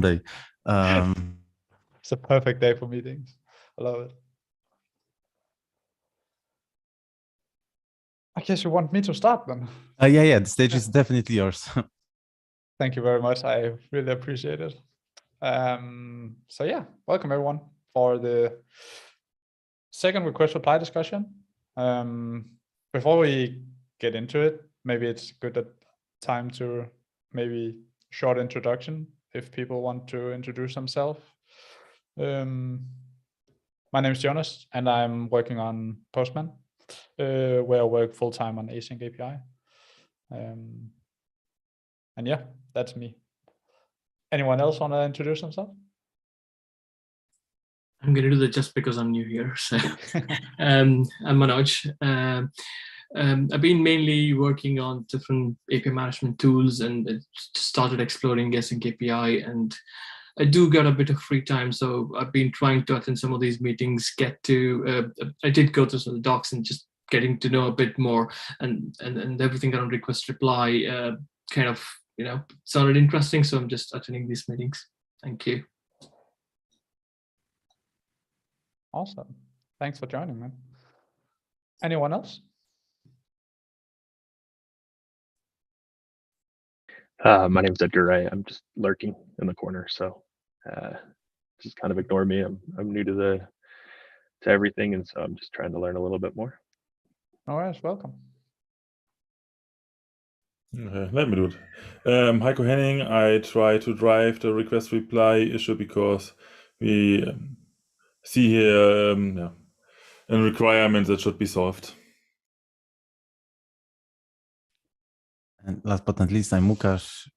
day. It's a perfect day for meetings. I love it. I guess you want me to start then. Yeah, the stage is definitely yours. Thank you very much. I really appreciate it. So yeah, welcome everyone for the second request reply discussion. Before we get into it, maybe it's good time to maybe short introduction if people want to introduce themselves. My name is Jonas and I'm working on Postman, where I work full-time on async API. And yeah, that's me. Anyone else want to introduce themselves? I'm going to do that just because I'm new here. So I'm Manoj. I've been mainly working on different API management tools and started exploring async API, and I do get a bit of free time. So I've been trying to attend some of these meetings, I did go through some of the docs and just getting to know a bit more, and everything around request reply kind of, sounded interesting. So I'm just attending these meetings. Thank you. Awesome. Thanks for joining, man. Anyone else? My name is Edgar Ray. I'm just lurking in the corner, so just kind of ignore me. I'm new to everything, and so I'm just trying to learn a little bit more. All right, welcome. Okay, let me do it. Heiko Henning. I try to drive the request reply issue because we see here a requirement that should be solved. And last but not least, I'm Łukasz,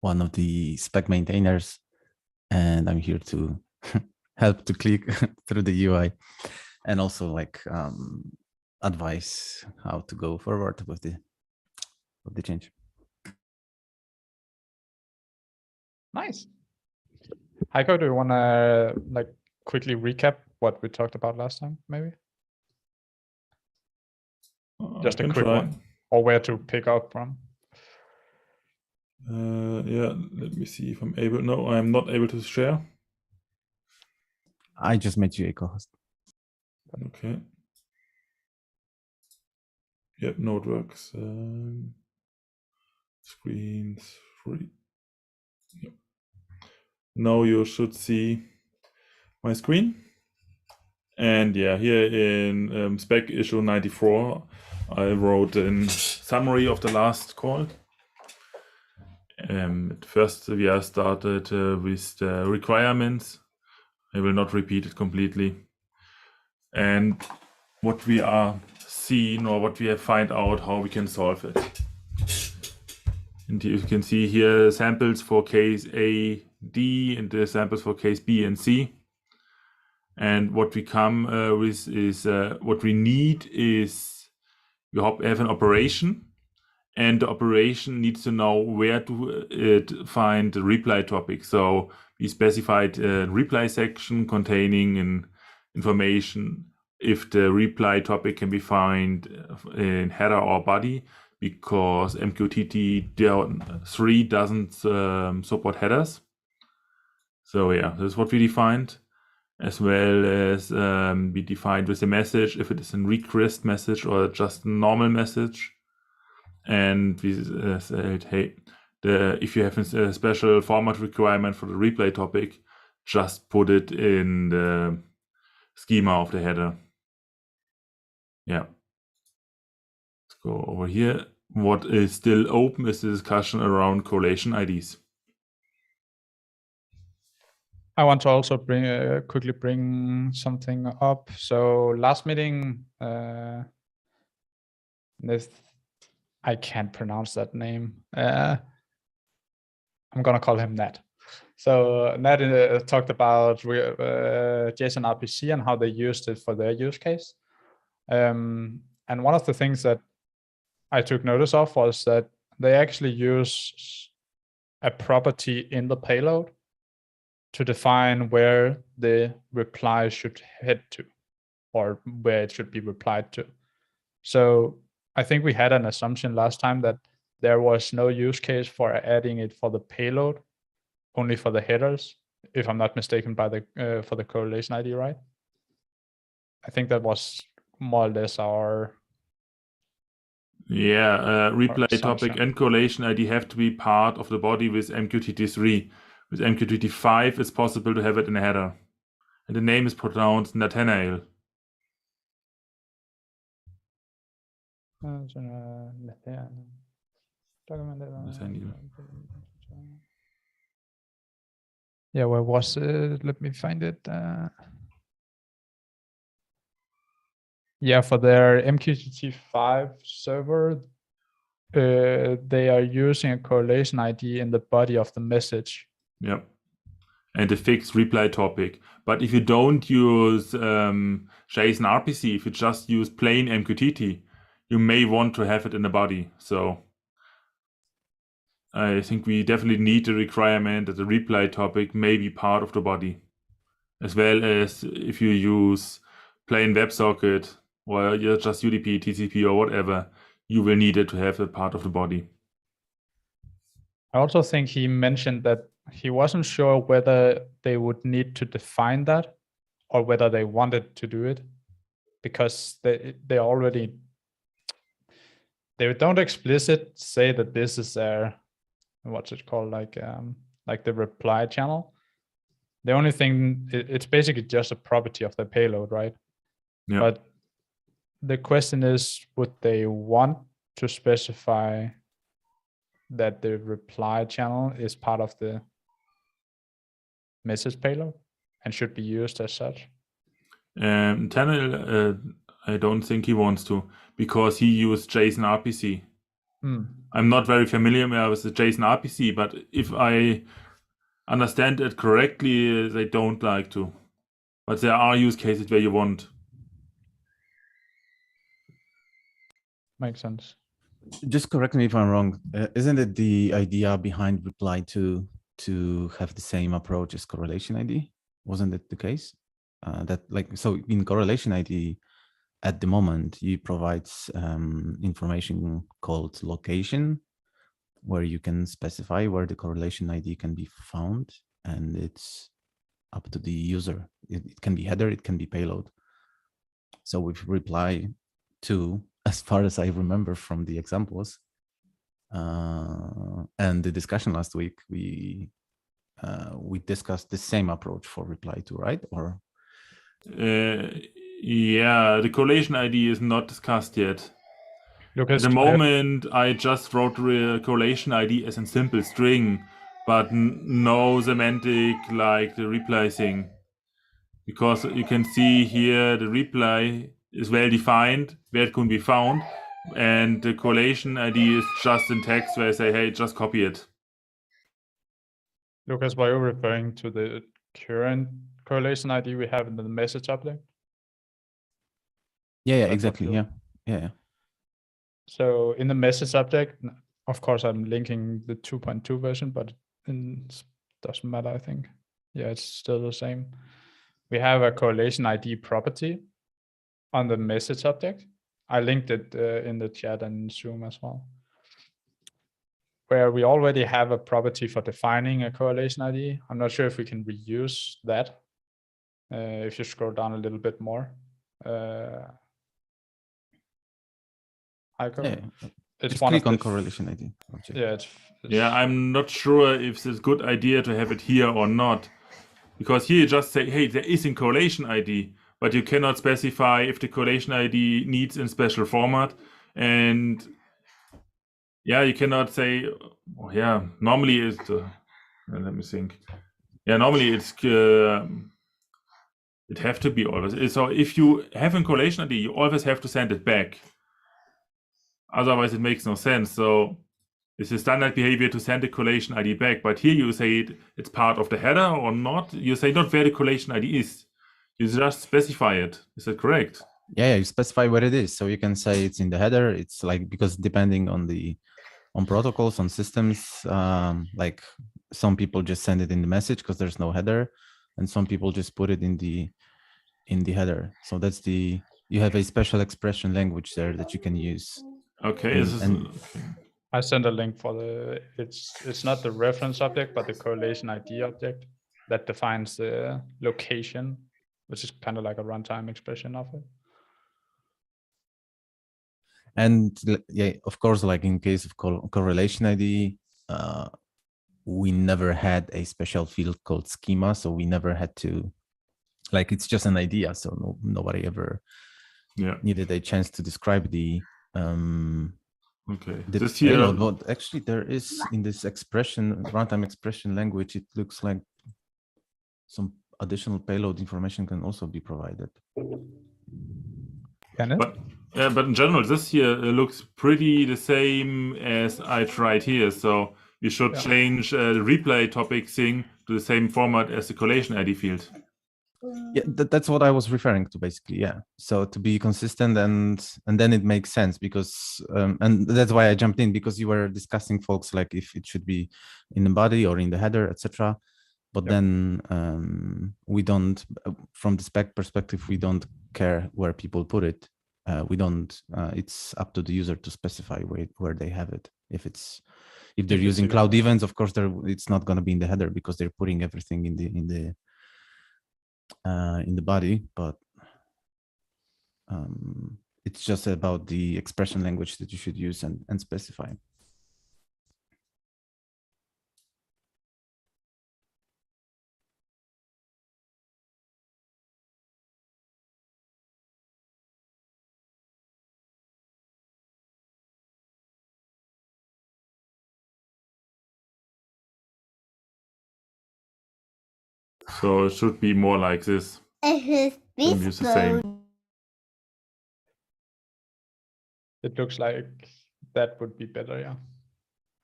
one of the spec maintainers, and I'm here to help to click through the UI and also advise how to go forward with the change. Nice. Heiko, do you want to quickly recap what we talked about last time, maybe? Just a quick one, or where to pick up from. Yeah, let me see if I'm able. No, I'm not able to share. I just made you a co-host. Okay. Yep, no, it works. Screen 3. Yep. Now you should see my screen. And yeah, here in spec issue 94, I wrote a summary of the last call. At first, we are started with the requirements. I will not repeat it completely. And what we are seeing, or what we have find out how we can solve it. And you can see here samples for case A, D, and the samples for case B and C. And what we come with is what we need is we have an operation, and the operation needs to know where to find the reply topic. So we specified a reply section containing information if the reply topic can be found in header or body, because MQTT 3 doesn't support headers. So yeah, that's what we defined, as well as we defined with the message if it is a request message or just a normal message. And we said, hey, if you have a special format requirement for the replay topic, just put it in the schema of the header. Yeah. Let's go over here. What is still open is the discussion around correlation IDs. I want to also quickly bring something up. So last meeting, I can't pronounce that name. I'm gonna call him Nat. So Nat talked about JSON RPC and how they used it for their use case. And one of the things that I took notice of was that they actually use a property in the payload to define where the reply should head to, or where it should be replied to. So I think we had an assumption last time that there was no use case for adding it for the payload, only for the headers, if I'm not mistaken, by the for the correlation ID, right? I think that was more or less our Yeah, replay topic assumption. and correlation ID have to be part of the body with MQTT3. With MQTT5, it's possible to have it in a header. And the name is pronounced Nathanael. Nathaniel. Yeah, where was it? Let me find it. Yeah, for their MQTT5 server, they are using a correlation ID in the body of the message. Yep. And a fixed reply topic. But if you don't use JSON RPC, if you just use plain MQTT, you may want to have it in the body. So I think we definitely need the requirement that the reply topic may be part of the body, as well as if you use plain WebSocket or you're just UDP, TCP or whatever, you will need it to have a part of the body. I also think he mentioned that he wasn't sure whether they would need to define that or whether they wanted to do it, because they don't explicit say that this is their, what's it called, like the reply channel. The only thing, it's basically just a property of the payload, right? Yeah. But the question is, would they want to specify that the reply channel is part of the message payload and should be used as such? Nathaniel, I don't think he wants to, because he used JSON RPC. I'm not very familiar with the JSON RPC, but if I understand it correctly, they don't like to. But there are use cases where you want. Makes sense. Just correct me if I'm wrong. Isn't it the idea behind reply to have the same approach as correlation ID? Wasn't it the case? So in correlation ID, at the moment, you provide information called location, where you can specify where the correlation ID can be found, and it's up to the user. It can be header, it can be payload. So with reply to, as far as I remember from the examples and the discussion last week, we discussed the same approach for reply to, right? Or yeah, the correlation ID is not discussed yet. Lucas, At the moment, I just wrote the correlation ID as a simple string, but no semantic like the reply thing. Because you can see here the reply is well defined, where it can be found, and the correlation ID is just in text where I say, hey, just copy it. Lucas, were you referring to the current correlation ID we have in the message object? yeah, That's exactly. what Yeah. So in the message object, of course, I'm linking the 2.2 version, but it doesn't matter, I think. Yeah, it's still the same. We have a correlation ID property on the message object. I linked it in the chat and Zoom as well, where we already have a property for defining a correlation ID. I'm not sure if we can reuse that. If you scroll down a little bit more. Yeah. It's Just one click of on the correlation ID object. Yeah, Yeah, I'm not sure if it's a good idea to have it here or not. Because here you just say, hey, there is a correlation ID, but you cannot specify if the correlation ID needs in special format. And yeah, you cannot say, oh, yeah, normally it's, let me think. Yeah, normally it's, it have to be always. So if you have a correlation ID, you always have to send it back. Otherwise, it makes no sense. So it's a standard behavior to send the correlation ID back. But here you say it's part of the header or not. You say not where the correlation ID is. You just specify it. Is that correct? Yeah, you specify what it is. So you can say it's in the header. It's like, because depending on protocols, on systems, like some people just send it in the message because there's no header, and some people just put it in the header. So that's you have a special expression language there that you can use. Okay. And I sent a link for the, it's not the reference object, but the correlation ID object that defines the location, which is kind of like a runtime expression of it. And yeah, of course, like in case of correlation ID, we never had a special field called schema, so we never had to, like, it's just an idea, so nobody ever needed a chance to describe the okay. the This here, payload. But actually, there is in this expression, runtime expression language, it looks like some additional payload information can also be provided. Can it? but in general, this here looks pretty the same as I tried here. So we should change the replay topic thing to the same format as the correlation ID field. Yeah, that's what I was referring to, basically. Yeah, so to be consistent, and then it makes sense, because and that's why I jumped in, because you were discussing, folks, like if it should be in the body or in the header, etc. But then we don't, from the spec perspective, we don't care where people put it. We don't. It's up to the user to specify where they have it. If they're using cloud events, of course, it's not going to be in the header, because they're putting everything in the body. But it's just about the expression language that you should use and specify. So it should be more like this. Use the same. It looks like that would be better, yeah.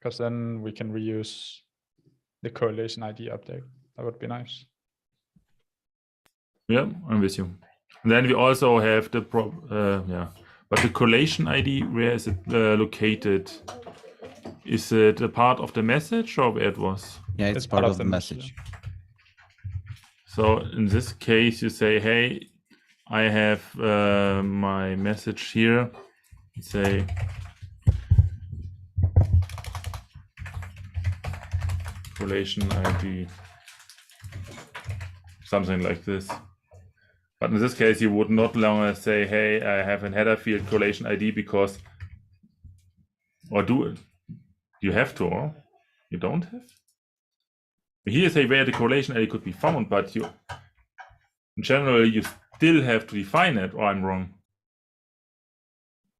Because then we can reuse the correlation ID object. That would be nice. Yeah, I'm with you. And then we also have the but the correlation ID, where is it located? Is it a part of the message, or where it was? Yeah, it's part of the message. So in this case, you say, hey, I have my message here. Say correlation ID, something like this. But in this case, you would not longer say, hey, I have a header field correlation ID, because, or do it. You have to, or you don't have? Here say where the correlation ID could be found, but you, in general, you still have to define it, or I'm wrong?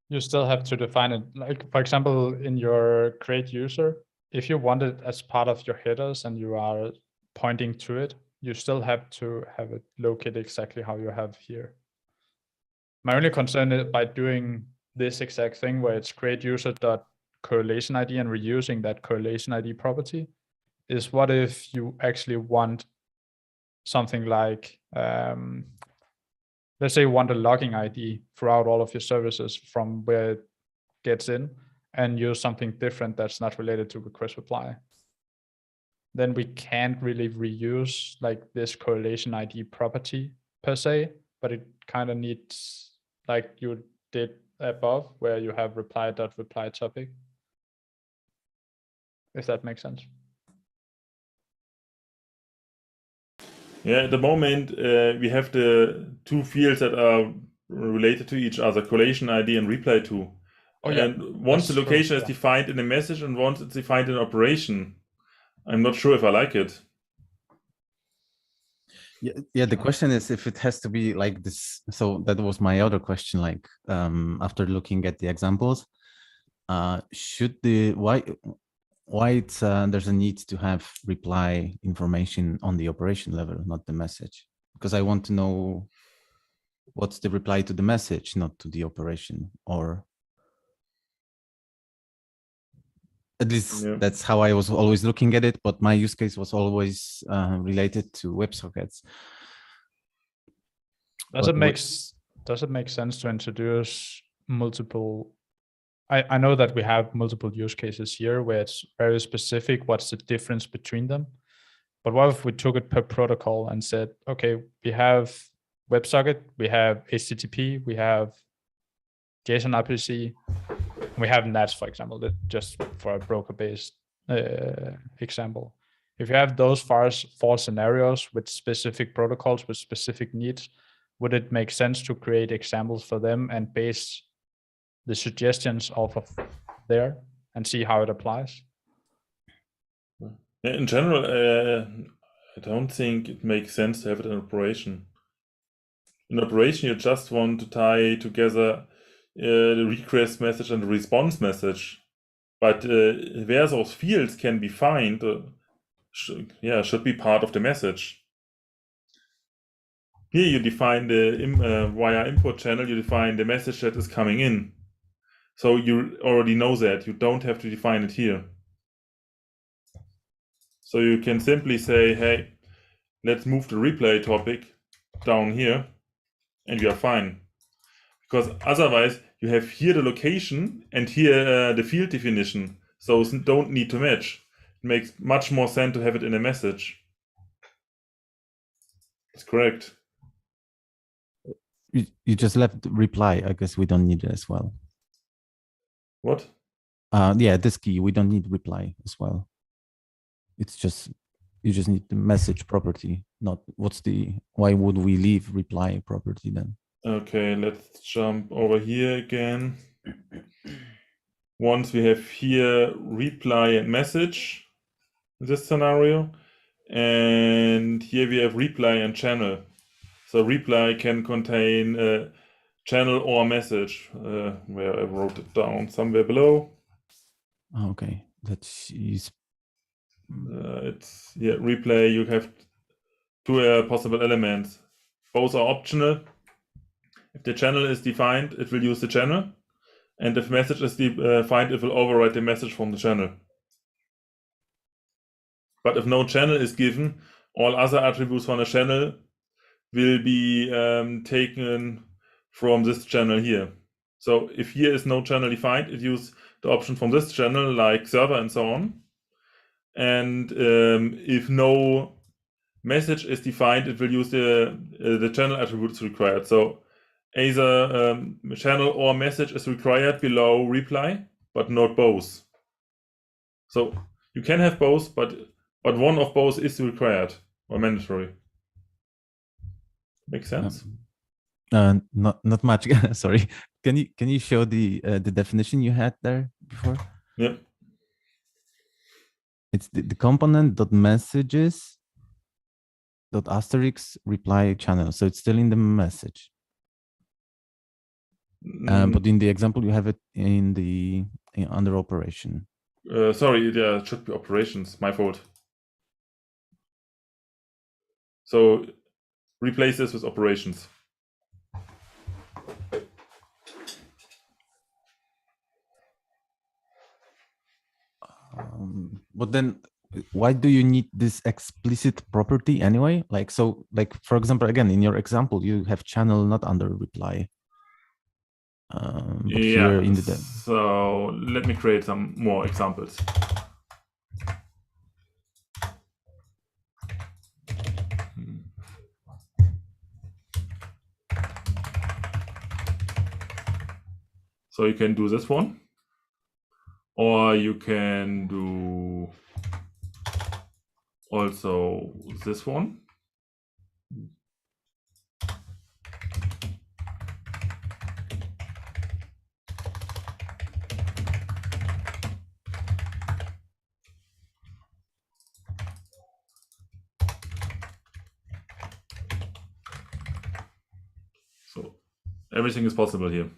You still have to define it. Like, for example, in your create user, if you want it as part of your headers and you are pointing to it, you still have to have it located exactly how you have here. My only concern is by doing this exact thing where it's create user dot correlation ID and reusing that correlation ID property is, what if you actually want something like, let's say you want a logging ID throughout all of your services from where it gets in, and use something different that's not related to request reply. Then we can't really reuse like this correlation ID property per se, but it kind of needs, like you did above, where you have reply topic. If that makes sense. Yeah, at the moment, we have the two fields that are related to each other, correlation ID and reply to. Oh, yeah. And once the location is defined in a message and once it's defined in operation, I'm not sure if I like it. Yeah, the question is if it has to be like this. So that was my other question, like after looking at the examples, should why it's there's a need to have reply information on the operation level, not the message? Because I want to know what's the reply to the message, not to the operation, or at least that's how I was always looking at it. But my use case was always related to WebSockets. Does it make sense to introduce multiple? I know that we have multiple use cases here where it's very specific what's the difference between them. But what if we took it per protocol and said, okay, we have WebSocket, we have HTTP, we have JSON RPC, We have nats, for example, that just for a broker-based example. If you have those four scenarios with specific protocols with specific needs, would it make sense to create examples for them and base the suggestions off of there and see how it applies? In general, I don't think it makes sense to have it in operation. In operation, you just want to tie together the request message and the response message. But where those fields can be found, should be part of the message. Here you define the via input channel, you define the message that is coming in. So you already know that. You don't have to define it here. So you can simply say, hey, let's move the replay topic down here, and you are fine. Because otherwise, you have here the location and here the field definition. So don't need to match. It makes much more sense to have it in a message. That's correct. You just left reply. I guess we don't need it as well. What? Yeah, this key, we don't need reply as well. It's just, you just need the message property, not why would we leave reply property then? Okay, let's jump over here again. Once we have here reply and message in this scenario, and here we have reply and channel. So reply can contain a channel or message, where I wrote it down somewhere below. Okay, that's it's replay. You have two possible elements. Both are optional. If the channel is defined, it will use the channel, and if message is defined, it will override the message from the channel. But if no channel is given, all other attributes from the channel will be taken from this channel here. So if here is no channel defined, it uses the option from this channel, like server and so on. And if no message is defined, it will use the channel attributes required. So either channel or message is required below reply, but not both. So you can have both, but one of both is required or mandatory. Makes sense? Not much. Sorry. Can you show the definition you had there before? Yep. It's the component dot messages dot asterisk reply channel. So it's still in the message. But in the example you have it under operation. Sorry, yeah, it should be operations. My fault. So replace this with operations. But then why do you need this explicit property anyway? Like, so like, for example, again, in your example, you have channel not under reply. But here in the so let me create some more examples. So you can do this one, or you can do also this one. So everything is possible here.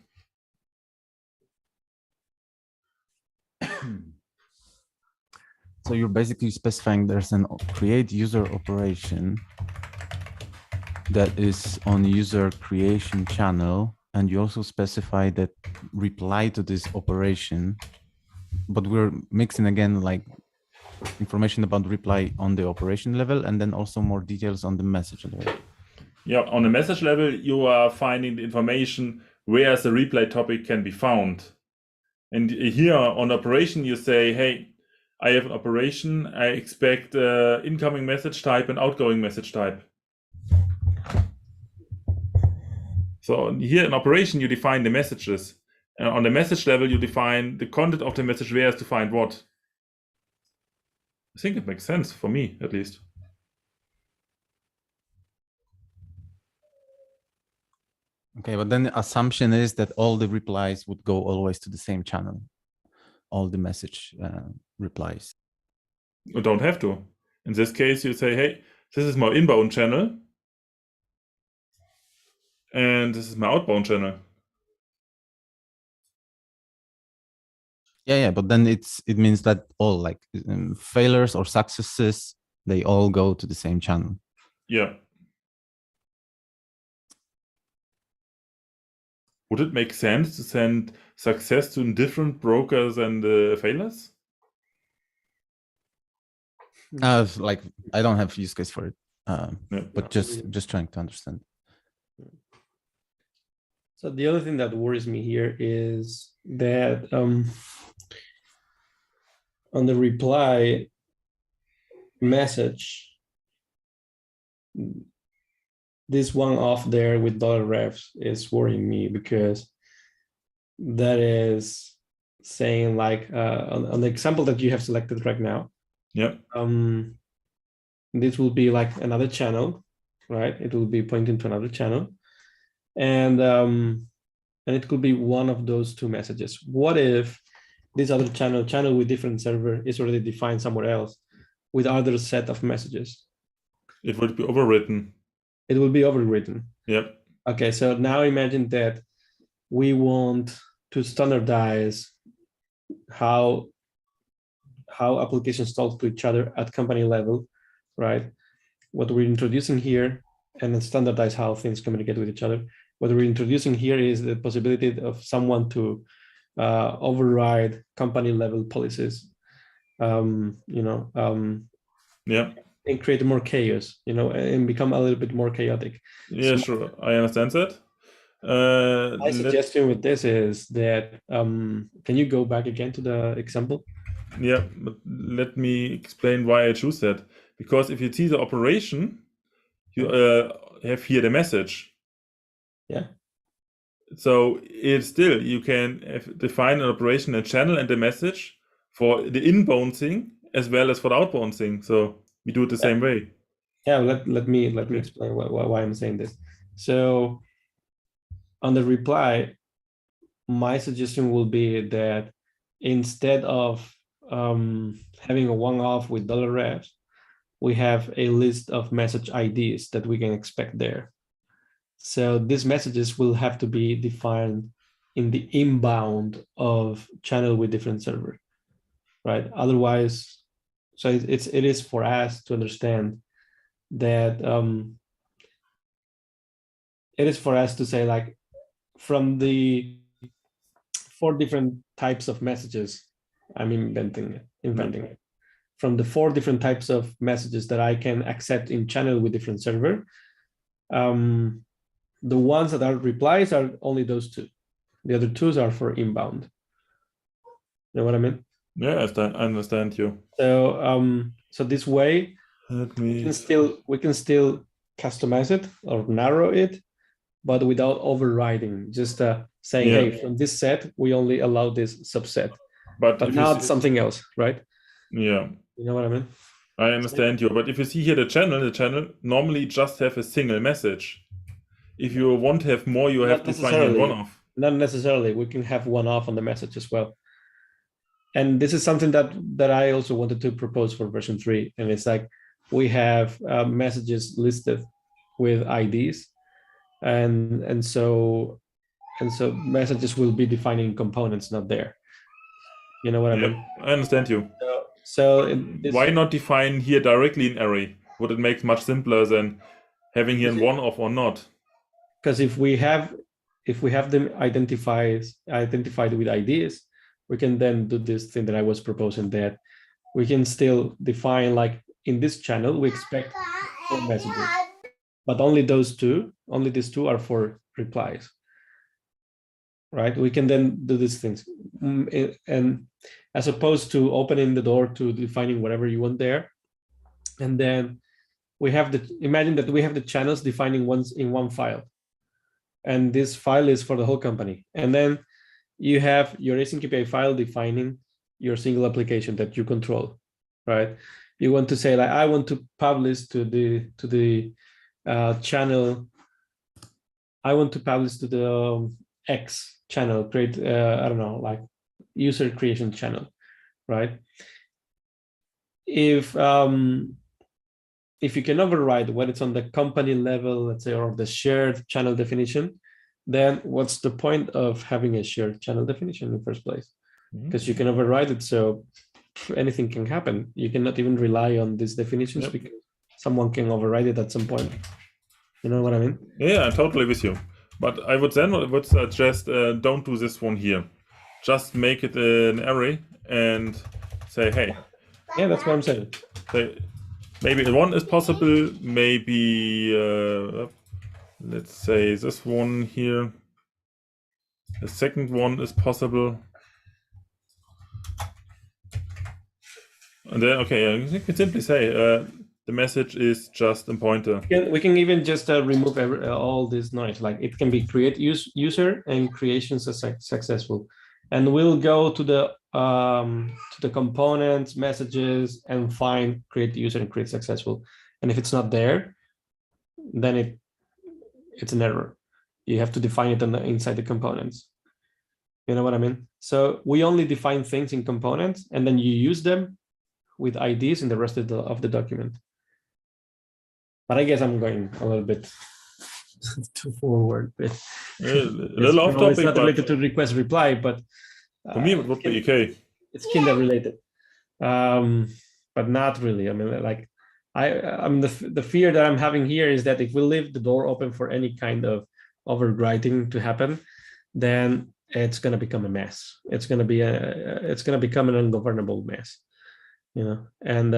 So you're basically specifying there's an create user operation that is on user creation channel, and you also specify that reply to this operation, but we're mixing again like information about reply on the operation level and then also more details on the message level. Yeah, on the message level, you are finding the information where the replay topic can be found. And here on operation, you say, hey, I have an operation. I expect incoming message type and outgoing message type. So here in operation, you define the messages. On the message level, you define the content of the message where is to find what. I think it makes sense for me, at least. Okay, but then the assumption is that all the replies would go always to the same channel, all the message replies. You don't have to. In this case, you say, hey, this is my inbound channel, and this is my outbound channel. Yeah, but then it means that all like failures or successes, they all go to the same channel. Yeah. Would it make sense to send success to different brokers than the failures? Like I don't have use case for it, Yeah. but just trying to understand. So the other thing that worries me here is that on the reply message, this one off there with $refs is worrying me, because that is saying like on the example that you have selected right now, Yeah. this will be like another channel, right? It will be pointing to another channel, and it could be one of those two messages. What if this other channel with different server is already defined somewhere else with other set of messages? It would be overwritten. It will be overwritten. Yep. Okay, so now imagine that we want to standardize how applications talk to each other at company level, right? What we're introducing here, and then standardize how things communicate with each other. What we're introducing here is the possibility of someone to override company level policies, Yeah. and create more chaos, and become a little bit more chaotic. Yeah, So sure. I understand that. my suggestion with this is that, can you go back again to the example? Yeah, but let me explain why I choose that. Because if you see the operation, you have here the message. Yeah. So it's still, you can define an operation, a channel, and a message for the inbound thing as well as for the outbound thing. So we do it the same way. Yeah, let me explain why I'm saying this. So on the reply, my suggestion will be that instead of having a one-off with $refs, we have a list of message IDs that we can expect there. So these messages will have to be defined in the inbound of channel with different server, right? Otherwise, so it is for us to understand that it is for us to say, like, from the 4 different types of messages, I'm inventing it. From the 4 different types of messages that I can accept in channel with different server, the ones that are replies are only those 2. The other 2s are for inbound. You know what I mean? Yeah, I understand you. So so this way we can still customize it or narrow it, but without overriding, just saying, hey, from this set, we only allow this subset, but not something else, right? Yeah. You know what I mean? I understand you, but if you see here the channel normally just have a single message. If you want to have more, you have to find one-off. Not necessarily. We can have one-off on the message as well. And this is something that I also wanted to propose for version 3. And it's like, we have messages listed with IDs. And so messages will be defining components, not there. You know what I mean? I understand you. So why not define here directly an array? Would it make much simpler than having here one-off or not? Because if we have them identified with IDs, we can then do this thing that I was proposing, that we can still define, like, in this channel we expect 4 messages, but only these 2 are for replies, right? We can then do these things, and as opposed to opening the door to defining whatever you want there, and then we have imagine that we have the channels defining ones in one file, and this file is for the whole company, and then you have your async API file defining your single application that you control, right? You want to say like, I want to publish to the channel. I want to publish to the X channel, create, I don't know, like user creation channel, right? If you can override when it's on the company level, let's say, or the shared channel definition, then what's the point of having a shared channel definition in the first place? Because you can override it, so anything can happen. You cannot even rely on these definitions because someone can override it at some point. You know what I mean? Yeah, I'm totally with you. But I would suggest don't do this one here. Just make it an array and say, hey. Yeah, that's what I'm saying. Say, maybe one is possible. Maybe let's say this one here. The second one is possible. And then, okay, you can simply say the message is just a pointer. We can even just remove all this noise. Like it can be create user and creation successful, and we'll go to the components, messages, and find create user and create successful. And if it's not there, then it's an error. You have to define it inside the components. You know what I mean? So we only define things in components, and then you use them with IDs in the rest of the document. But I guess I'm going a little bit too forward. But a little off topic. It's not related to request reply, but for me it would be okay. It's kind of related, but not really. I mean, like I'm the fear that I'm having here is that if we leave the door open for any kind of overwriting to happen, then it's going to become a mess. It's going to become an ungovernable mess, you know, and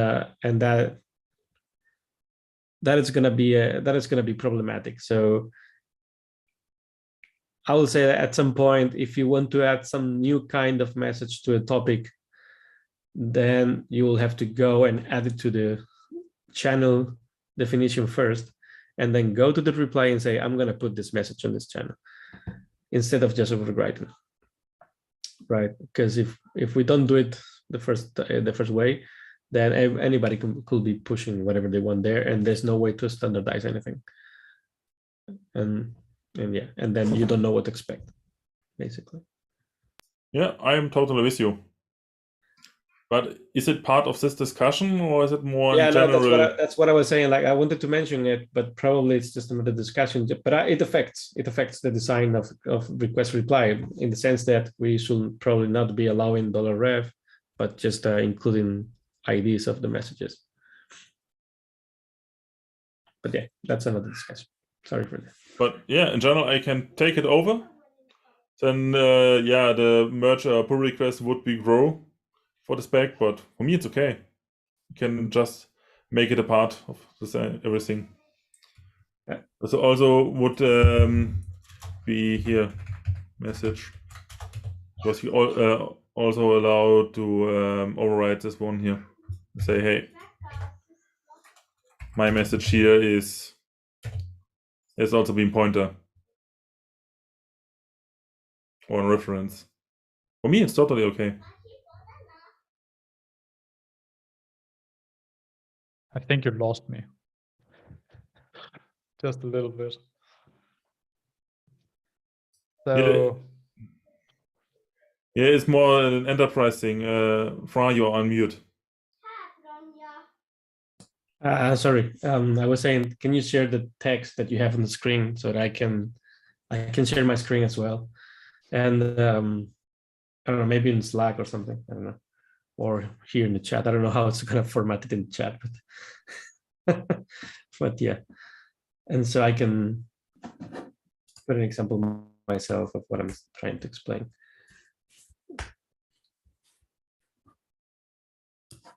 that is going to be problematic. So I will say that at some point, if you want to add some new kind of message to a topic, then you will have to go and add it to the channel definition first, and then go to the reply and say, I'm going to put this message on this channel instead of just overwriting, right? Because if we don't do it the first way, then anybody could be pushing whatever they want there, and there's no way to standardize anything. And then you don't know what to expect, basically. Yeah, I am totally with you. But is it part of this discussion, or is it more general? No, that's what I was saying. Like I wanted to mention it, but probably it's just another discussion. But it affects the design of request reply in the sense that we should probably not be allowing $ref, but just including IDs of the messages. But yeah, that's another discussion. Sorry for that. But yeah, in general, I can take it over. Then the merge pull request would be grow for the spec, but for me it's okay. You can just make it a part of this, everything. Yeah. This also would be here message, because you also allow to override this one here. Say, hey, my message here is also being pointer or a reference. For me, it's totally okay. I think you lost me. Just a little bit. So yeah, it's more an enterprise thing. Fra, you're on mute. Sorry, I was saying, can you share the text that you have on the screen so that I can share my screen as well? And I don't know, maybe in Slack or something. I don't know, or here in the chat. I don't know how it's going to format it in the chat, but but yeah. And so I can put an example myself of what I'm trying to explain,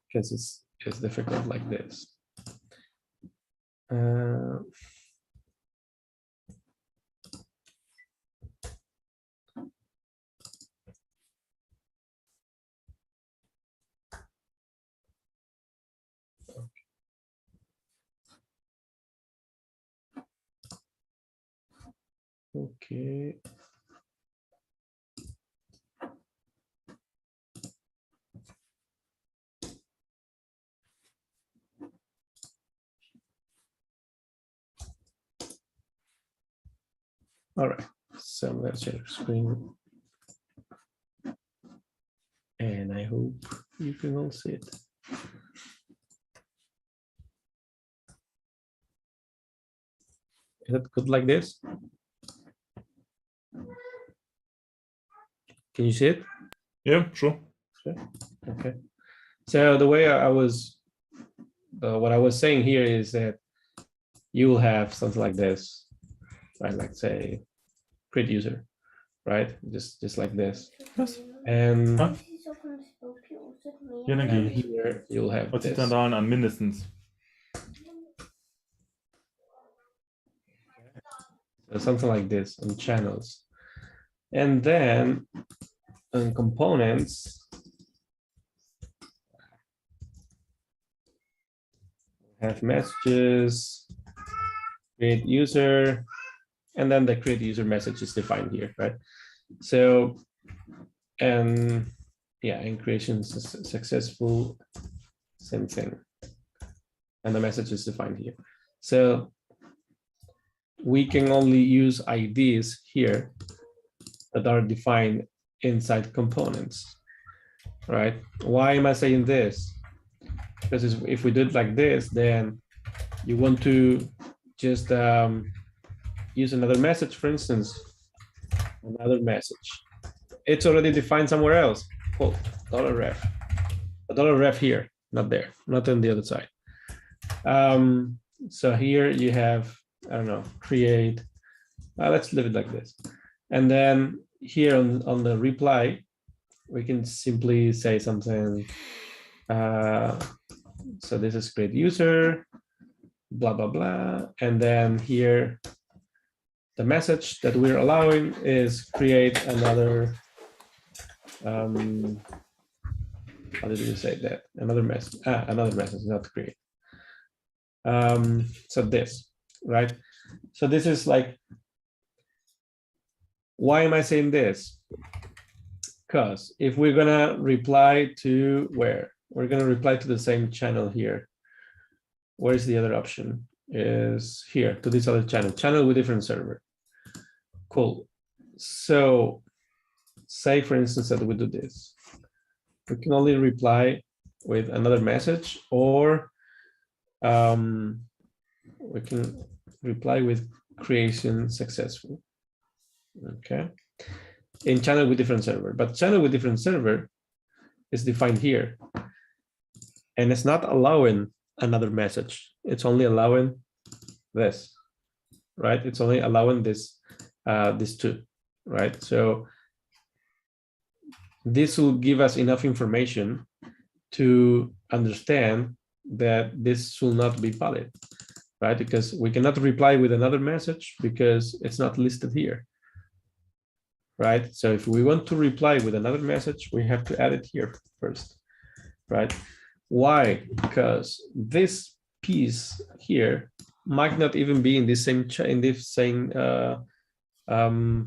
because it's difficult like this. Okay. All right, so let's share screen. And I hope you can all see it. Is it good like this? Can you see it? Yeah, sure. Okay. So the way I was, what I was saying here is that you will have something like this, right? Like say, create user, right? Just like this. And Ja, dann gehe ich. here you'll have Was sieht this. dann da an mindestens? So something like this on channels. And then on components, have messages, create user, and then the create user message is defined here, right? So, and yeah, and creation is successful, same thing. And the message is defined here. So we can only use IDs here that are defined inside components, right? Why am I saying this? Because if we do it like this, then you want to just use another message, for instance, another message. It's already defined somewhere else. Quote $ref, $ref here, not there, not on the other side. So here you have, I don't know, create, let's leave it like this. And then here on the reply, we can simply say something. So this is create user, blah, blah, blah. And then here, the message that we're allowing is create another, how did we say that? Another message, not create. So this, right? So this is like, why am I saying this? Because if we're gonna reply to where? We're gonna reply to the same channel here. Where's the other option? Is here, to this other channel with different server. Cool. So say, for instance, that we do this. We can only reply with another message, or we can reply with creation successful. Okay. In channel with different server, but channel with different server is defined here. And it's not allowing another message. It's only allowing this, right? It's only allowing this, these two, right? So this will give us enough information to understand that this will not be valid, right? Because we cannot reply with another message because it's not listed here, right? So if we want to reply with another message, we have to add it here first, right? Why? Because this piece here might not even be in the same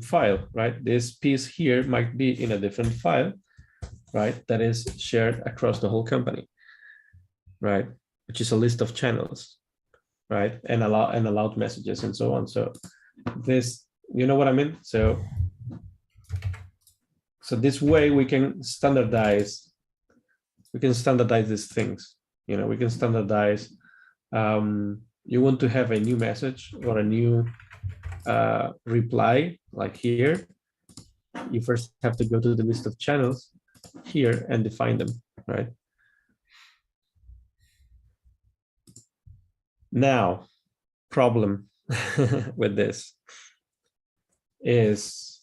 file, right? This piece here might be in a different file, right? That is shared across the whole company, right? Which is a list of channels, right? And allowed messages and so on. So this, you know what I mean? So this way we can standardize. We can standardize these things. You know, we can standardize. You want to have a new message or a new reply, like here. You first have to go to the list of channels here and define them, right? Now, problem with this is,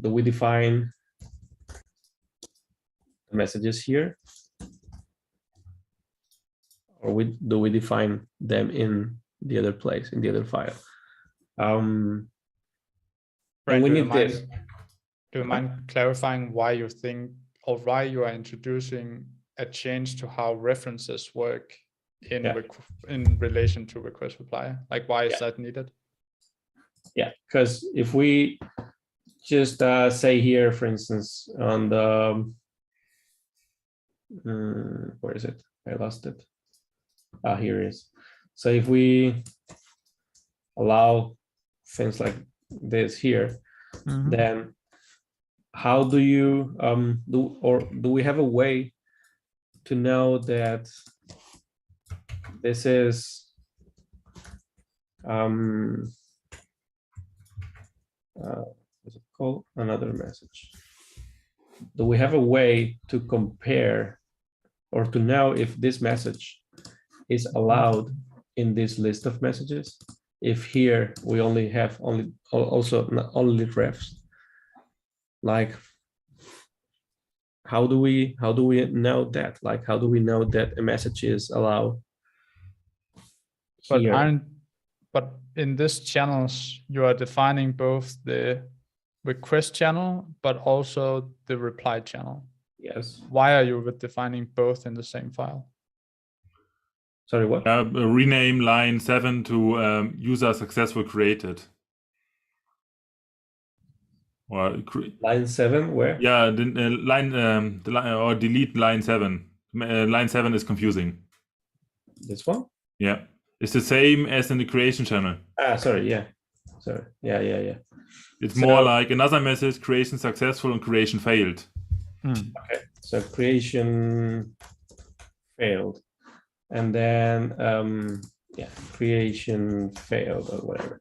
do we define the messages here? Or do we define them in the other place, in the other file? And we need this. Do you mind clarifying why you think, or why you are introducing a change to how references work in relation to request reply? Like, why is that needed? Yeah, because if we just say here, for instance, on the, where is it? I lost it. Here it is. So if we allow things like this here, then how do you do we have a way to know that this is what's it called, another message? Do we have a way to compare or to know if this message is allowed in this list of messages? If here we only have also not only refs, like how do we know that? Like how do we know that a message is allowed here? But in this channels, you are defining both the request channel, but also the reply channel. Yes. Why are you defining both in the same file? Sorry, what? Rename line 7 to user successful created. Or line 7, where? Yeah, the line or delete line 7. Line 7 is confusing. This one? Yeah, it's the same as in the creation channel. Sorry, yeah. Sorry, yeah. It's more like another message: creation successful and creation failed. Okay, so creation failed, and then creation failed or whatever,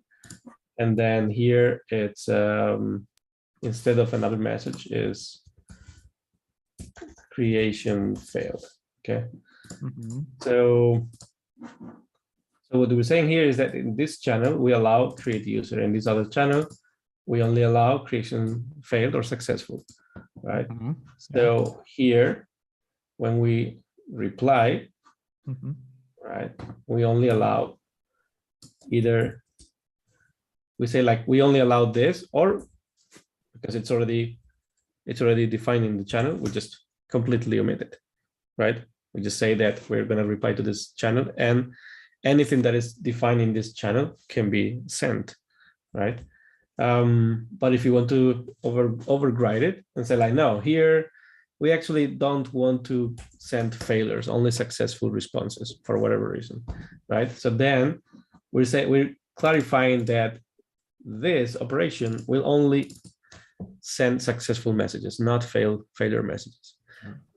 and then here it's instead of another message is creation failed. Okay, so what we're saying here is that in this channel we allow create user, in this other channel we only allow creation failed or successful, right? So here when we reply, right, we only allow either, we say like we only allow this, or because it's already defined in the channel, we just completely omit it, right? We just say that we're going to reply to this channel, and anything that is defined in this channel can be sent, right? But if you want to override it and say like, no, here we actually don't want to send failures, only successful responses for whatever reason, right? So then we're clarifying that this operation will only send successful messages, not failure messages,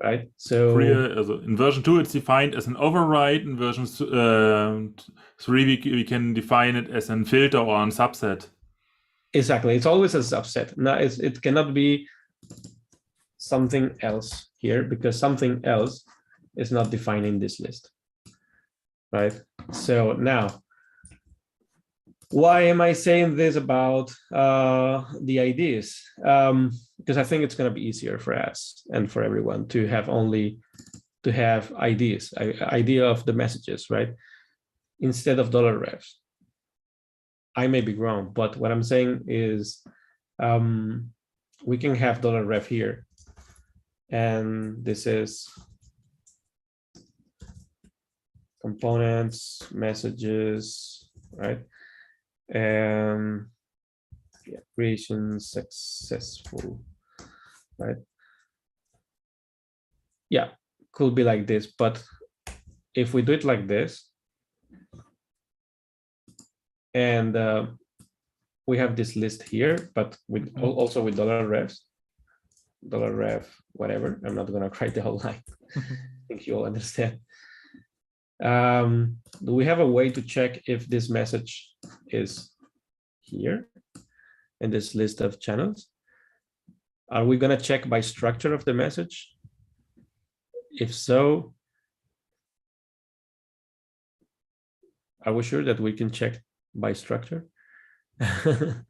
right? So in version 2 it's defined as an override. In version 3 we can define it as a filter or a subset. Exactly, it's always a subset. Now it cannot be something else here, because something else is not defined in this list, right? So now, why am I saying this about the IDs? Because I think it's going to be easier for us and for everyone to have IDs, idea of the messages, right? Instead of $refs. I may be wrong, but what I'm saying is we can have $ref here, and this is components, messages, right? And yeah, creation successful, right? Yeah, could be like this, but if we do it like this, and we have this list here, but with also with $refs, $ref, whatever. I'm not gonna write the whole line. I think you all understand. Do we have a way to check if this message is here in this list of channels? Are we gonna check by structure of the message? If so, are we sure that we can check by structure and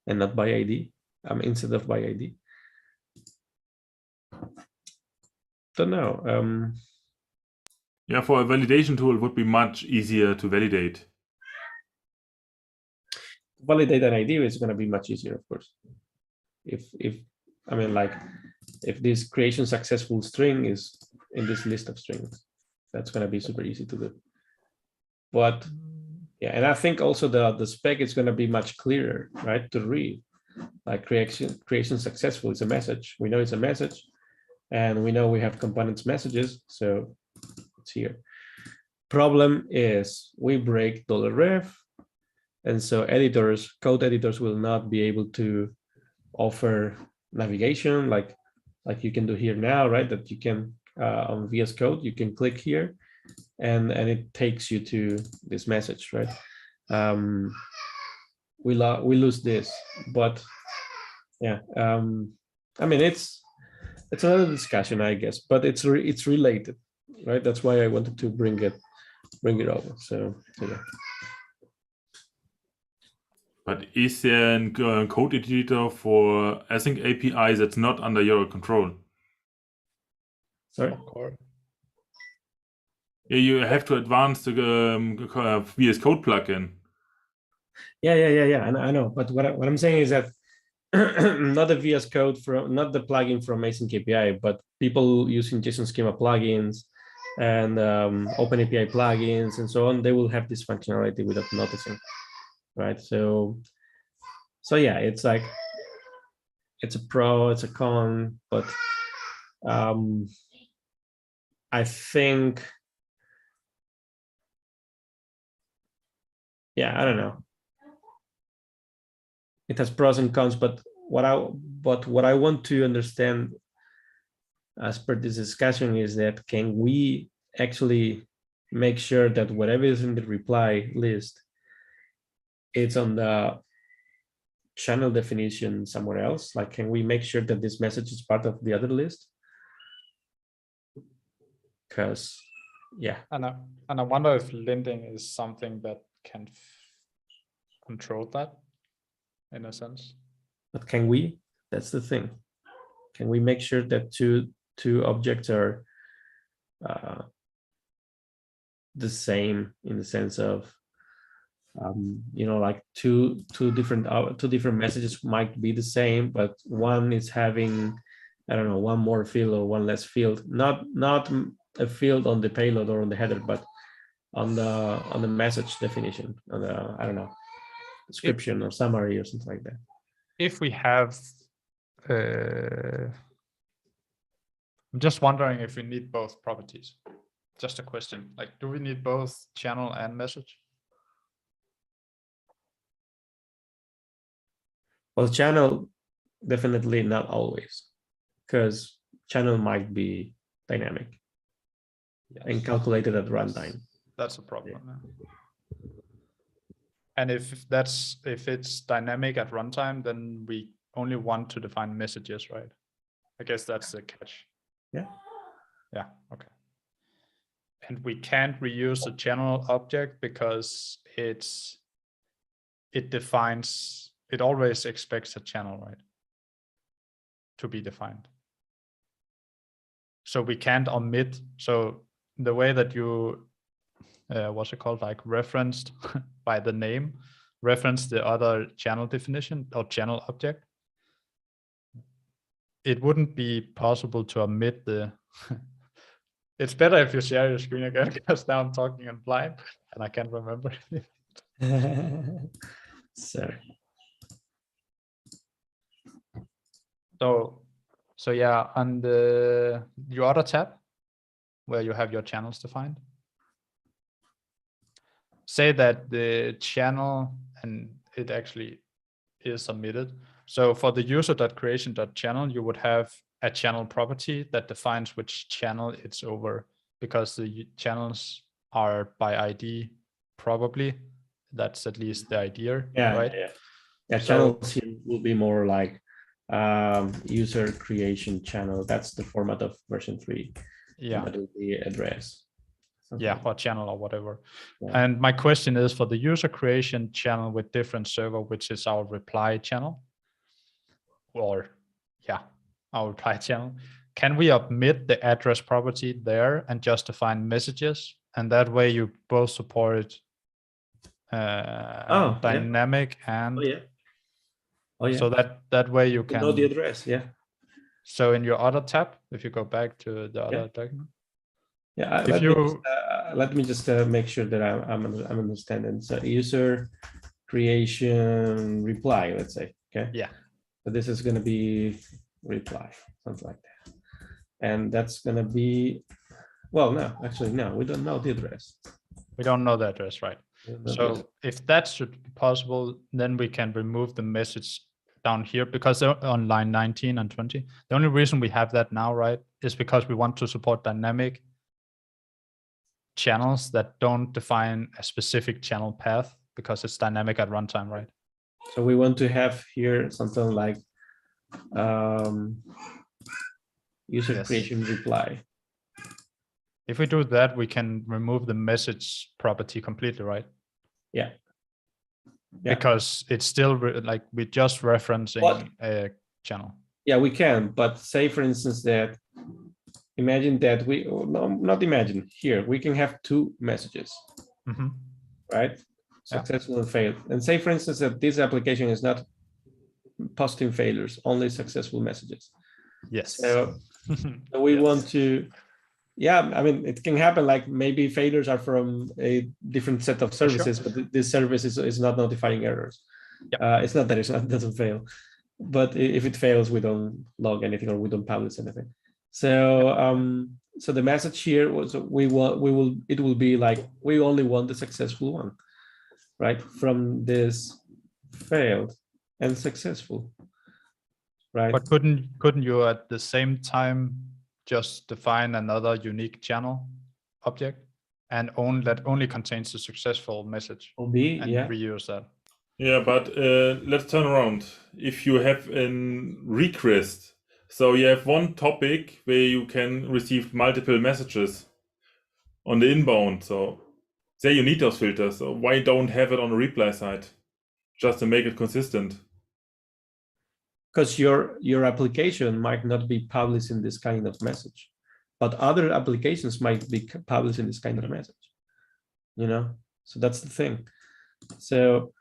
not by ID? Instead of by ID. Don't know. Yeah, for a validation tool, it would be much easier to validate. Validate an ID is going to be much easier, of course. If this creation successful string is in this list of strings, that's going to be super easy to do. But yeah, and I think also the spec is going to be much clearer, right, to read. Like creation successful is a message. We know it's a message, and we know we have components messages, so it's here. Problem is we break $ref, And so code editors will not be able to offer navigation like you can do here now, right? That you can on VS Code, you can click here and it takes you to this message, right? We lose this, but yeah, I mean, it's another discussion, I guess, but it's related, right? That's why I wanted to bring it over. So yeah. But is there a code editor for async API that's not under your control? Sorry. Of course. Yeah, you have to advance the VS Code plugin. Yeah. I know, but what I'm saying is that not the VS Code not the plugin from async API, but people using JSON schema plugins and OpenAPI plugins and so on, they will have this functionality without noticing, right? So yeah, it's like it's a pro, it's a con, but I think, yeah, I don't know. It has pros and cons, but what I want to understand as per this discussion is that can we actually make sure that whatever is in the reply list, it's on the channel definition somewhere else? Like, can we make sure that this message is part of the other list? Because yeah. And I wonder if linting is something that can control that in a sense. But can we? That's the thing. Can we make sure that two objects are the same in the sense of like two different messages might be the same, but one is having, I don't know, one more field or one less field, not a field on the payload or on the header, but on the message definition, on the, I don't know, description or summary or something like that. If we have, I'm just wondering if we need both properties. Just a question, like, do we need both channel and message? Well, channel, definitely not always, because channel might be dynamic and calculated at runtime. That's a problem. Yeah. And if it's dynamic at runtime, then we only want to define messages, right? I guess that's the catch. Yeah. Yeah. Okay. And we can't reuse the channel object because it always expects a channel, right? To be defined. So we can't omit. So the way that you, what's it called, like referenced by the name, reference the other channel definition or channel object, it wouldn't be possible to omit the, it's better if you share your screen again, because now I'm talking in blind and I can't remember. Sorry. So yeah, on your other tab, where you have your channels defined, say that the channel, and it actually is submitted. So for the user.creation.channel, you would have a channel property that defines which channel it's over, because the channels are by ID, probably. That's at least the idea, Yeah, right? Yeah, channels here will be more like user creation channel. That's the format of version 3. Yeah. That will be address. Yeah, or channel or whatever. Yeah. And my question is, for the user creation channel with different server, which is our reply channel, or yeah, our reply channel, can we omit the address property there and just define messages? And that way you both support dynamic and so that way you can know the address. Yeah. So in your other tab, if you go back to the other document. Yeah, let me just make sure that I'm understanding. So user creation reply, let's say. Okay. Yeah. So this is going to be reply, something like that. And that's going to be, well, no, actually, no, we don't know the address. We don't know the address, right? So if that should be possible, then we can remove the message down here, because on line 19 and 20, the only reason we have that now, right, is because we want to support dynamic channels that don't define a specific channel path, because it's dynamic at runtime, right? So we want to have here something like user Yes. creation reply. If we do that, we can remove the message property completely, right? Yeah. Because it's still like we're just referencing a channel. Yeah, we can, but say for instance that imagine that no, not imagine, here we can have two messages, right? Successful and failed. And say for instance that this application is not posting failures, only successful messages. Yes. So we want to, yeah, I mean, it can happen, like maybe failures are from a different set of services, but this service is not notifying errors. It's not that it doesn't fail, but if it fails, we don't log anything or we don't publish anything. So so the message here was it will be like, we only want the successful one, right? From this failed and successful, right? But couldn't you at the same time just define another unique channel object and that only contains the successful message and reuse that? Yeah, but let's turn around. If you have a request, so you have one topic where you can receive multiple messages on the inbound. So say you need those filters. So why don't have it on the reply side, just to make it consistent? Because your application might not be publishing this kind of message, but other applications might be publishing this kind of message, you know? So that's the thing. So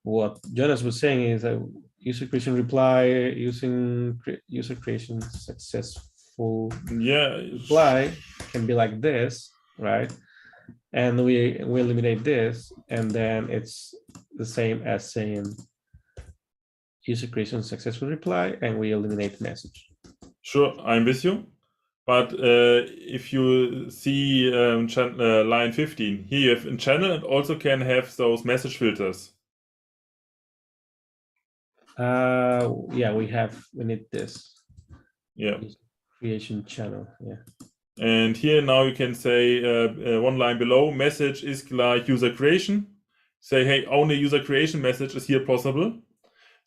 what Jonas was saying is that user creation reply using user creation successful reply can be like this, right? And we eliminate this, and then it's the same as saying user creation successful reply, and we eliminate message. Sure, I'm with you. But if you see line 15, here you have a channel and also can have those message filters. Yeah, we need this. Yeah. Creation channel, yeah. And here now you can say one line below, message is like user creation. Say, hey, only user creation message is here possible.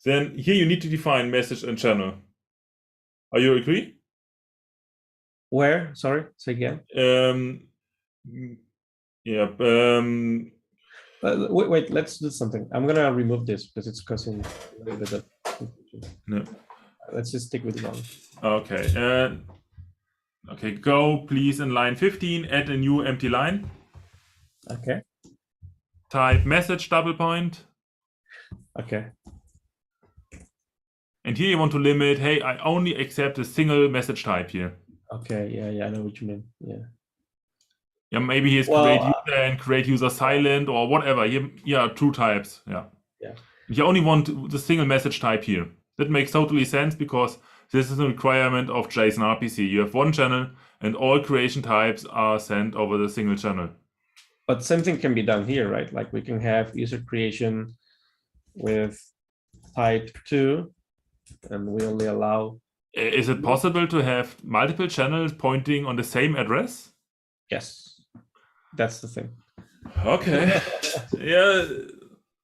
Then here you need to define message and channel. Are you agree? Where? Sorry, say again. Yeah. Wait, let's do something. I'm gonna remove this because it's causing a little bit of confusion. No. Let's just stick with one. Okay. Okay, go please in line 15, add a new empty line. Okay. Type message double point. Okay. And here you want to limit, hey, I only accept a single message type here. Okay, yeah, I know what you mean. Yeah. Yeah, maybe here's create user and create user silent or whatever. Yeah, two types. Yeah. You only want the single message type here. That makes totally sense because this is a requirement of JSON RPC. You have one channel and all creation types are sent over the single channel. But something can be done here, right? Like we can have user creation with type 2 and we only allow. Is it possible to have multiple channels pointing on the same address? Yes, that's the thing. Okay. Yeah,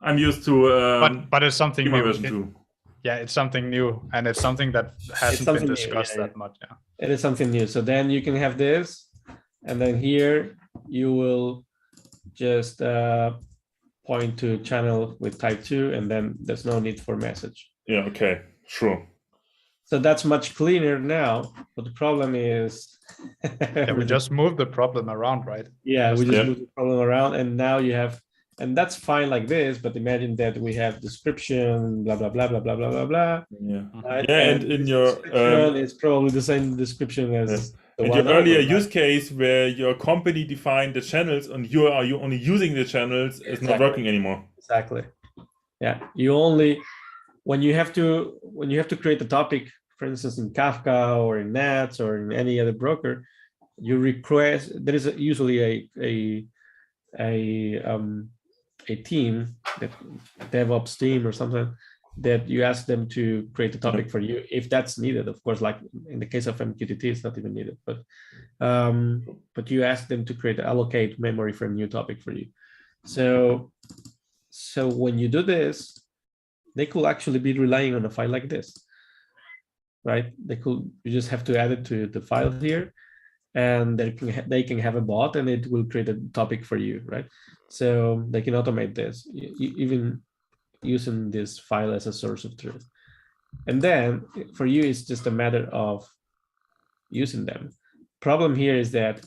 I'm used to. But it's something new. Version 2. Yeah, it's something new, and it's something that hasn't been discussed that much. Yeah, it is something new. So then you can have this, and then here you will just point to channel with type 2, and then there's no need for message. Yeah. Okay. Sure. So that's much cleaner now. But the problem is, yeah, we just moved the problem around, right? Yeah, we just moved the problem around, and now you have. And that's fine like this, but imagine that we have description, blah, blah, blah, blah, blah, blah, blah, blah. Yeah. Right? Yeah, and in your it's probably the same description as the one. Your earlier use case where your company defined the channels and you only using the channels is not working anymore. Exactly. Yeah. You only when you have to create a topic, for instance, in Kafka or in Nats or in any other broker, you request, there is usually a team, that DevOps team or something, that you ask them to create a topic for you if that's needed. Of course, like in the case of MQTT, it's not even needed, but you ask them to allocate memory for a new topic for you. So when you do this, they could actually be relying on a file like this, right? You just have to add it to the file here, and they can have a bot, and it will create a topic for you, right? So they can automate this, even using this file as a source of truth. And then for you, it's just a matter of using them. Problem here is that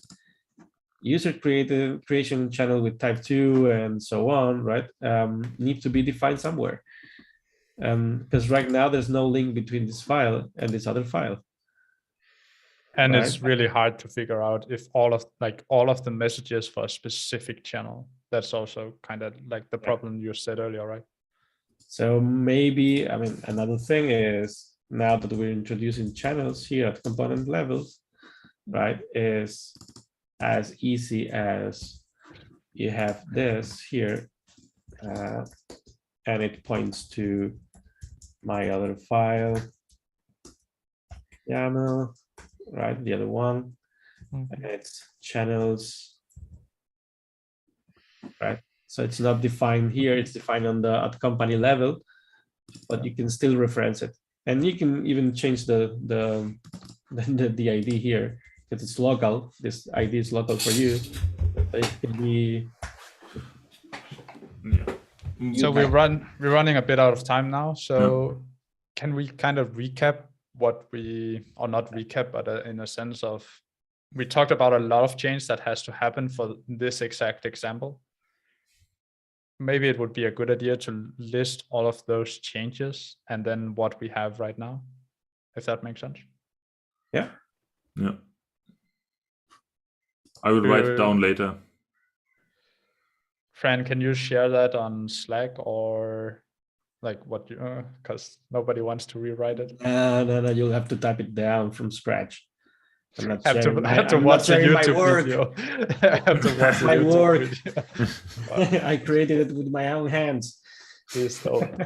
user creation channel with type 2 and so on, right, need to be defined somewhere. Because right now there's no link between this file and this other file. And right? it's really hard to figure out if all of the messages for a specific channel. That's also kind of like the problem you said earlier, right? So maybe, I mean, another thing is, now that we're introducing channels here at component levels, right, is as easy as you have this here, and it points to my other file, YAML, right, the other one, and it's channels, right? So it's not defined here, it's defined on at company level, but you can still reference it. And you can even change the ID here, because it's local. This ID is local for you. It can be. So we're running a bit out of time now. So can we kind of recap or not recap, but in a sense of, we talked about a lot of change that has to happen for this exact example. Maybe it would be a good idea to list all of those changes and then what we have right now, if that makes sense. Yeah. Yeah. I will write it down later. Fran, can you share that on Slack, or like what you, because nobody wants to rewrite it? No, you'll have to type it down from scratch. I'm not have sharing to watch a YouTube my work. video. Have to watch my YouTube work. Video. I created it with my own hands. Please don't.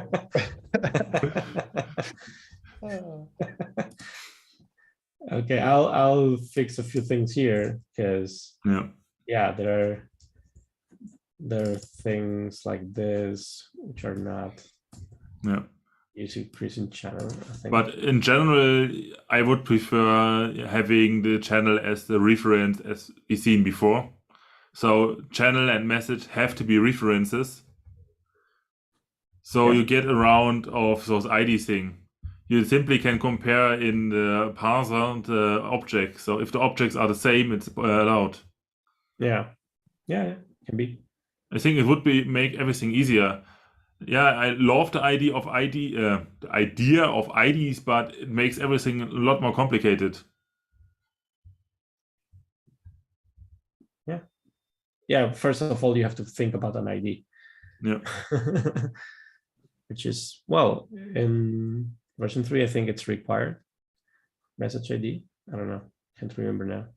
Okay, I'll fix a few things here, because there are things like this which are not using creation channel, I think. But in general, I would prefer having the channel as the reference as we seen before. So channel and message have to be references. So you get around of those ID thing. You simply can compare in the parser the objects. So if the objects are the same, it's allowed. Yeah, can be. I think it would make everything easier. Yeah, I love the idea of IDs, but it makes everything a lot more complicated. Yeah. First of all, you have to think about an ID. Yeah. Which is, well, in version 3, I think it's required. Message ID. I don't know. Can't remember now.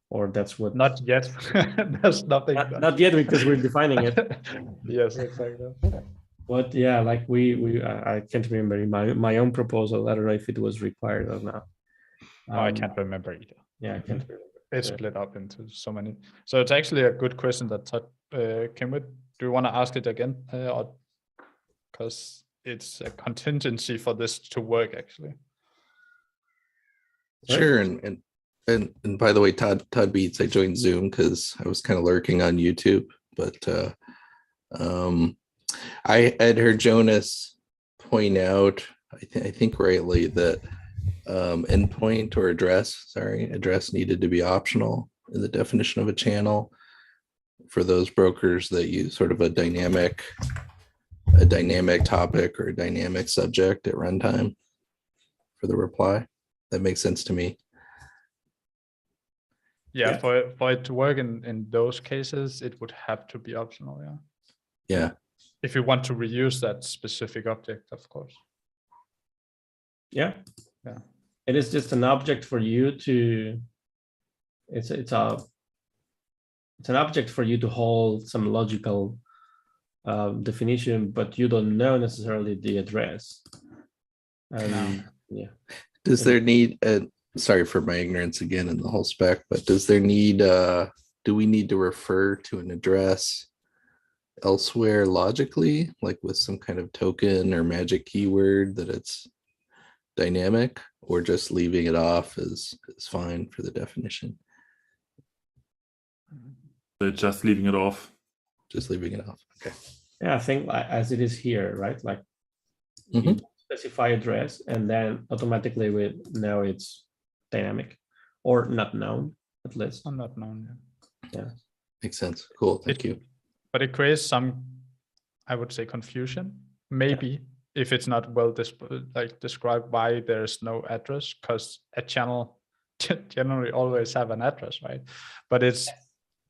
Or that's what. Not yet. There's nothing. Not yet, because we're defining it. Yes, exactly. But yeah, like I can't remember in my own proposal. I don't know if it was required or not. I can't remember either. Yeah, I can't remember. It's split up into so many. So it's actually a good question that do you want to ask it again? Because it's a contingency for this to work, actually. Sure. And by the way, Todd Beats, I joined Zoom because I was kind of lurking on YouTube, but I had heard Jonas point out, I think rightly, that endpoint or address needed to be optional in the definition of a channel for those brokers that use sort of a dynamic topic or a dynamic subject at runtime for the reply. That makes sense to me. Yeah, for it to work in those cases, it would have to be optional. Yeah. If you want to reuse that specific object, of course. Yeah. It is just an object for you to it's an object for you to hold some logical definition, but you don't know necessarily the address. Yeah. Does there need, sorry for my ignorance again in the whole spec, but does there need, do we need to refer to an address elsewhere logically, like with some kind of token or magic keyword that it's dynamic, or just leaving it off is fine for the definition? So just leaving it off. Just leaving it off. Okay. Yeah, I think as it is here, right? Like Mhm. you specify address and then automatically we know it's dynamic or not known at least. I'm not known. Yeah. Makes sense. Cool. Thank you. But it creates some, I would say, confusion. Maybe if it's not well described why there's no address, because a channel generally always have an address, right? But it's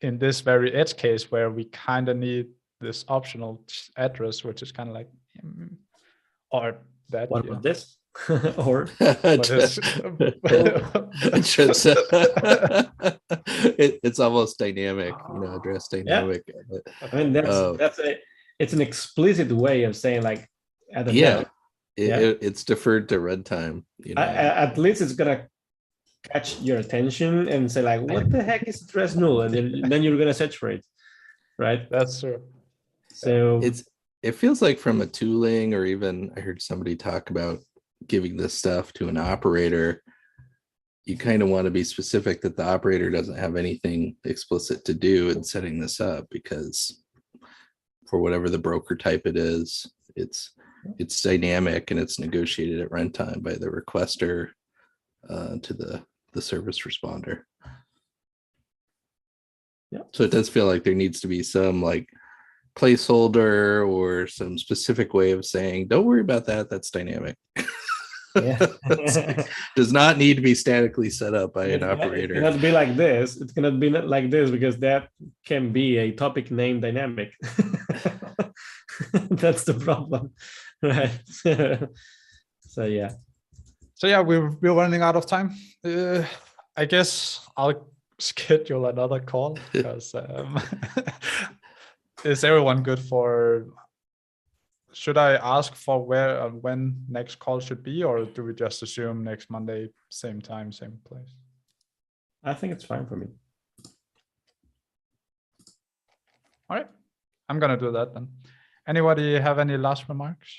in this very edge case where we kind of need this optional address, which is kind of like, or that. What about this? Or It's almost dynamic, address dynamic. I mean, it's an explicit way of saying like at the yeah, note, it's deferred to runtime. At least it's gonna catch your attention and say like, what the heck is address null? And then you're gonna search for it, right? That's true. So it feels like from a tooling, or even I heard somebody talk about giving this stuff to an operator, you kind of want to be specific that the operator doesn't have anything explicit to do in setting this up, because for whatever the broker type it is, it's dynamic and it's negotiated at runtime by the requester to the service responder. Yeah. So it does feel like there needs to be some like placeholder or some specific way of saying, don't worry about that, that's dynamic. yeah. Does not need to be statically set up by an operator. It cannot be like this. It cannot be like this, because that can be a topic name dynamic. That's the problem, right? So yeah. So yeah, we're running out of time. I guess I'll schedule another call, because is everyone good for? Should I ask for where and when next call should be, or do we just assume next Monday, same time, same place? I think it's fine for me. All right, I'm gonna do that then. Anybody have any last remarks?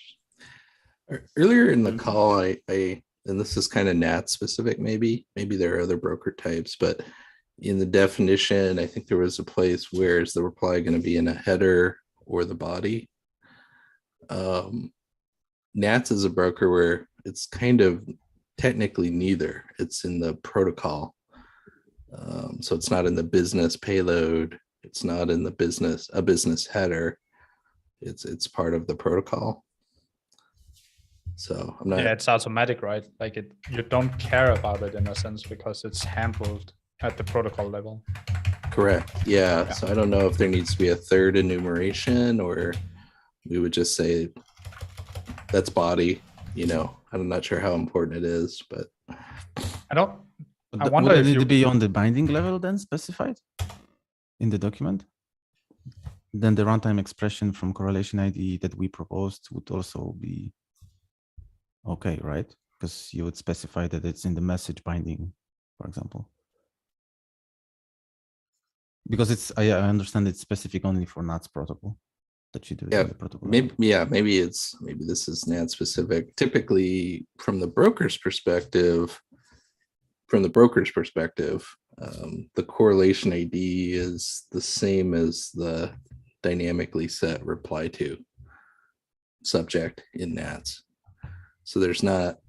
Earlier in the call, I and this is kind of NAT specific, maybe there are other broker types, but in the definition, I think there was a place where is the reply going to be in a header or the body? NATS is a broker where it's kind of technically neither. It's in the protocol. So it's not in the business payload. It's not in the business header. It's part of the protocol. So I'm not. Yeah, it's automatic, right? Like you don't care about it in a sense because it's handled at the protocol level. Correct. Yeah. So I don't know if there needs to be a third enumeration, or we would just say that's body. I'm not sure how important it is, but I wonder would it if need you to be on the binding level then specified in the document? Then the runtime expression from correlation ID that we proposed would also be okay, right? Because you would specify that it's in the message binding, for example. Because I understand it's specific only for NATS protocol that you do. Yeah, in the protocol. maybe this is NAT specific. Typically, from the broker's perspective, the correlation ID is the same as the dynamically set reply to subject in NATS. So there's not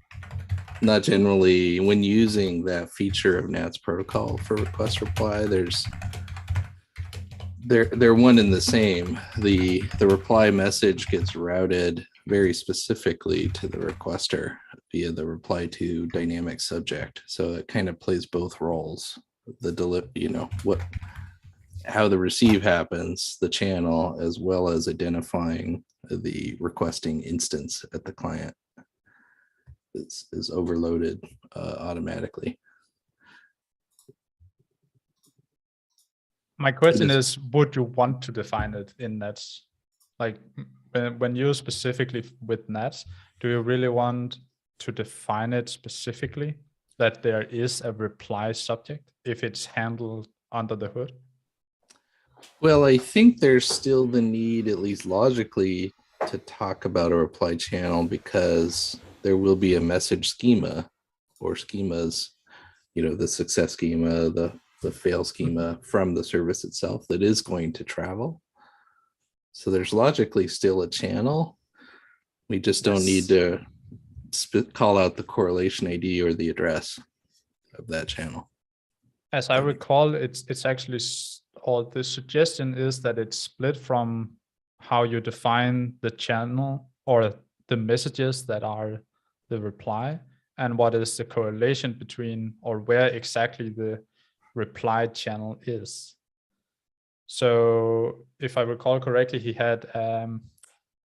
generally, when using that feature of NATS protocol for request reply, they're one and the same. The reply message gets routed very specifically to the requester via the reply to dynamic subject. So it kind of plays both roles. How the receive happens, the channel, as well as identifying the requesting instance at the client is overloaded automatically. My question is- is, would you want to define it in nets? Like when you specifically with nets, do you really want to define it specifically that there is a reply subject if it's handled under the hood? Well, I think there's still the need, at least logically, to talk about a reply channel because there will be a message schema or schemas, the success schema, the fail schema from the service itself that is going to travel. So there's logically still a channel. We just don't need to call out the correlation ID or the address of that channel. As I recall, it's actually, or the suggestion is that it's split from how you define the channel or the messages that are the reply and what is the correlation between or where exactly the reply channel is. So if I recall correctly, he had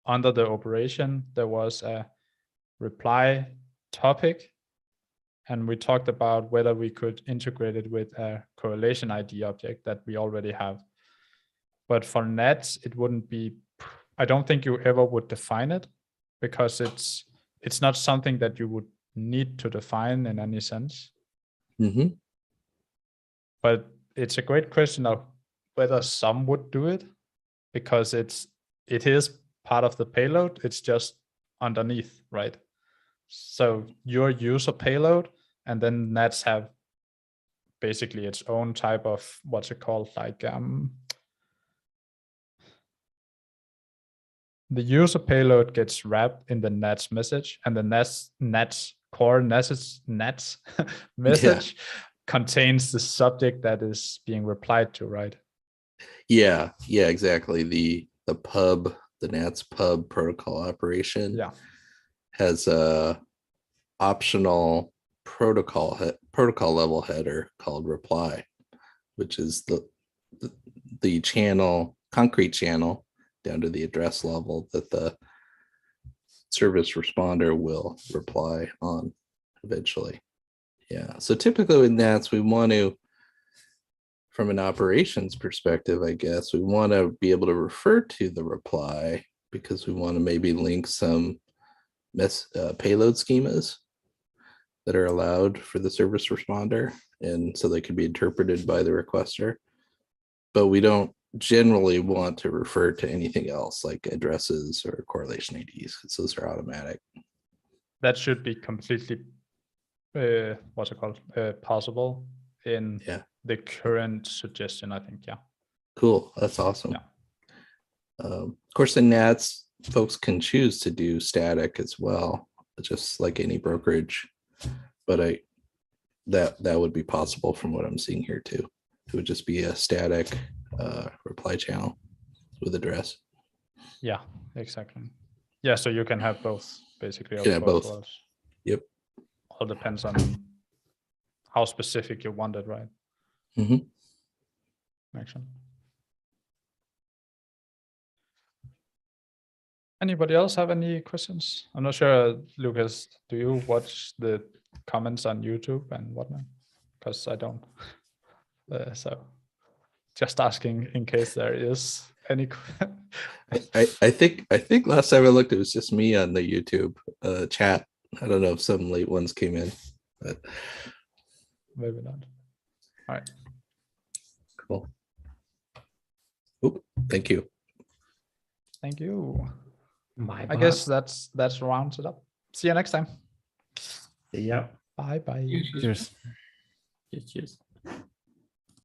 under the operation, there was a reply topic, and we talked about whether we could integrate it with a correlation ID object that we already have. But for nets, it wouldn't be, I don't think you ever would define it because it's not something that you would need to define in any sense. Mm-hmm. But it's a great question of whether some would do it because it is part of the payload. It's just underneath, right? So your user payload, and then nets have basically its own type of, what's it called? Like the user payload gets wrapped in the nets message, and the nets core nets message contains the subject that is being replied to, right? Yeah, exactly. The pub, the NATS pub protocol operation has a optional protocol level header called reply, which is the channel, concrete channel down to the address level that the service responder will reply on eventually. Yeah, so typically with NATS, we want to, from an operations perspective, I guess, we want to be able to refer to the reply because we want to maybe link some payload schemas that are allowed for the service responder, and so they can be interpreted by the requester. But we don't generally want to refer to anything else like addresses or correlation IDs because those are automatic. That should be completely what's it called, possible in the current suggestion, I think. Yeah. Cool. That's awesome. Yeah. Of course, in NATS, folks can choose to do static as well, just like any brokerage. But that would be possible from what I'm seeing here too. It would just be a static reply channel with address. Yeah, exactly. Yeah, so you can have both basically. Yeah, both. Worlds. Yep. All depends on how specific you want it, right? Mm-hmm. Makes sense. Anybody else have any questions? I'm not sure, Lucas, do you watch the comments on YouTube and whatnot? Because I don't. So just asking in case there is any. I think last time I looked, it was just me on the YouTube chat. I don't know if some late ones came in, but Maybe not. All right. Cool. Oop, thank you. Thank you. My I guess that's rounds it up. See you next time. yeah. Bye bye. Cheers. Cheers.